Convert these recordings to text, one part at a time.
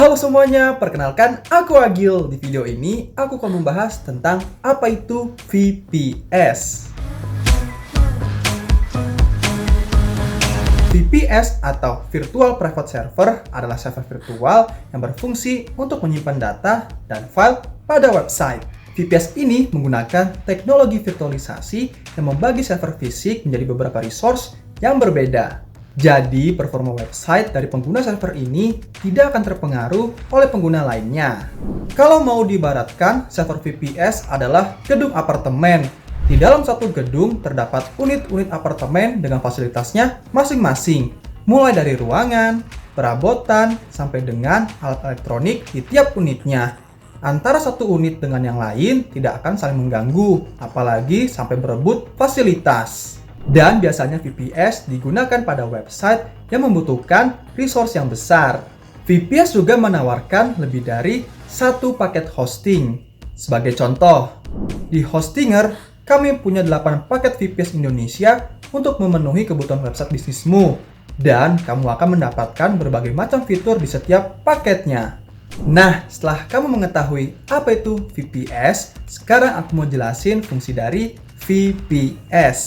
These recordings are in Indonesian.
Halo semuanya, perkenalkan aku Agil. Di video ini aku akan membahas tentang apa itu VPS. VPS atau Virtual Private Server adalah server virtual yang berfungsi untuk menyimpan data dan file pada website. VPS ini menggunakan teknologi virtualisasi yang membagi server fisik menjadi beberapa resource yang berbeda. Jadi, performa website dari pengguna server ini tidak akan terpengaruh oleh pengguna lainnya. Kalau mau diibaratkan, server VPS adalah gedung apartemen. Di dalam satu gedung terdapat unit-unit apartemen dengan fasilitasnya masing-masing, mulai dari ruangan, perabotan, sampai dengan alat elektronik di tiap unitnya. Antara satu unit dengan yang lain tidak akan saling mengganggu, apalagi sampai berebut fasilitas. Dan biasanya VPS digunakan pada website yang membutuhkan resource yang besar. VPS juga menawarkan lebih dari satu paket hosting. Sebagai contoh, di Hostinger, kami punya 8 paket VPS Indonesia untuk memenuhi kebutuhan website bisnismu. Dan kamu akan mendapatkan berbagai macam fitur di setiap paketnya. Nah, setelah kamu mengetahui apa itu VPS, sekarang aku mau jelasin fungsi dari VPS.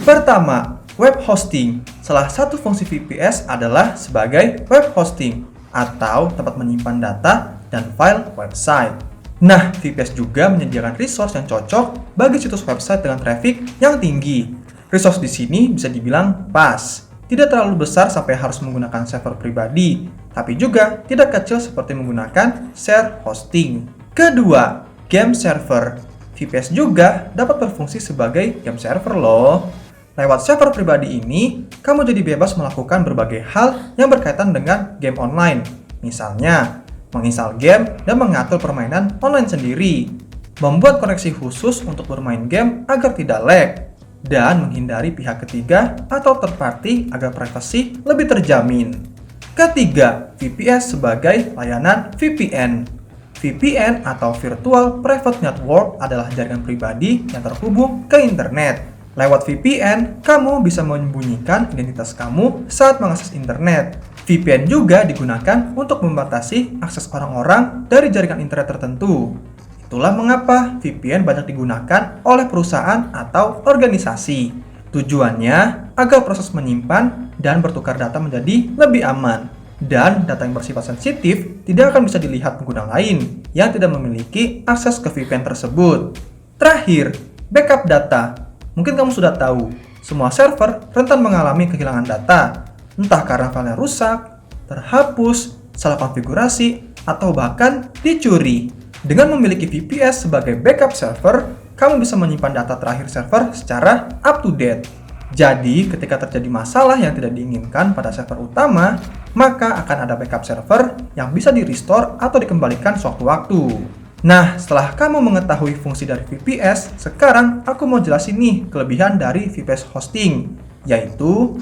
Pertama, web hosting. Salah satu fungsi VPS adalah sebagai web hosting atau tempat menyimpan data dan file website. Nah, VPS juga menyediakan resource yang cocok bagi situs website dengan traffic yang tinggi. Resource di sini bisa dibilang pas. Tidak terlalu besar sampai harus menggunakan server pribadi, tapi juga tidak kecil seperti menggunakan share hosting. Kedua, game server. VPS juga dapat berfungsi sebagai game server loh. Lewat server pribadi ini, kamu jadi bebas melakukan berbagai hal yang berkaitan dengan game online. Misalnya, menginstal game dan mengatur permainan online sendiri, membuat koneksi khusus untuk bermain game agar tidak lag, dan menghindari pihak ketiga atau third party agar privasi lebih terjamin. Ketiga, VPS sebagai layanan VPN. VPN atau Virtual Private Network adalah jaringan pribadi yang terhubung ke internet. Lewat VPN, kamu bisa menyembunyikan identitas kamu saat mengakses internet. VPN juga digunakan untuk membatasi akses orang-orang dari jaringan internet tertentu. Itulah mengapa VPN banyak digunakan oleh perusahaan atau organisasi. Tujuannya agar proses menyimpan dan bertukar data menjadi lebih aman. Dan data yang bersifat sensitif tidak akan bisa dilihat pengguna lain yang tidak memiliki akses ke VPN tersebut. Terakhir, backup data. Mungkin kamu sudah tahu, semua server rentan mengalami kehilangan data, entah karena filenya rusak, terhapus, salah konfigurasi, atau bahkan dicuri. Dengan memiliki VPS sebagai backup server, kamu bisa menyimpan data terakhir server secara up to date. Jadi, ketika terjadi masalah yang tidak diinginkan pada server utama, maka akan ada backup server yang bisa di-restore atau dikembalikan sewaktu-waktu. Nah, setelah kamu mengetahui fungsi dari VPS, sekarang aku mau jelasin nih kelebihan dari VPS hosting, yaitu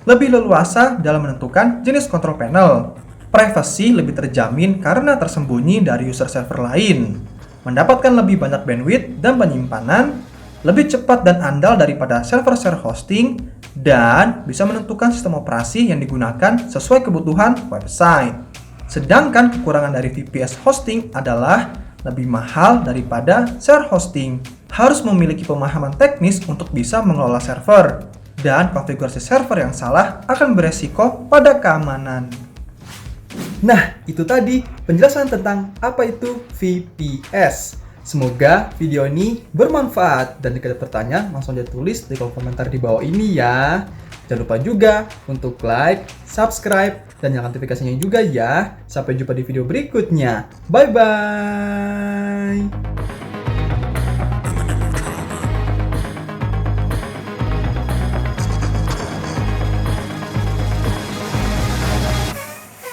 lebih leluasa dalam menentukan jenis control panel, privasi lebih terjamin karena tersembunyi dari user server lain, mendapatkan lebih banyak bandwidth dan penyimpanan, lebih cepat dan andal daripada server share hosting, dan bisa menentukan sistem operasi yang digunakan sesuai kebutuhan website. Sedangkan kekurangan dari VPS hosting adalah lebih mahal daripada share hosting. Harus memiliki pemahaman teknis untuk bisa mengelola server, dan konfigurasi server yang salah akan beresiko pada keamanan. Nah, itu tadi penjelasan tentang apa itu VPS. Semoga video ini bermanfaat, dan jika ada pertanyaan langsung aja tulis di kolom komentar di bawah ini ya. Jangan lupa juga untuk like, subscribe, dan nyalakan notifikasinya juga ya. Sampai jumpa di video berikutnya. Bye-bye!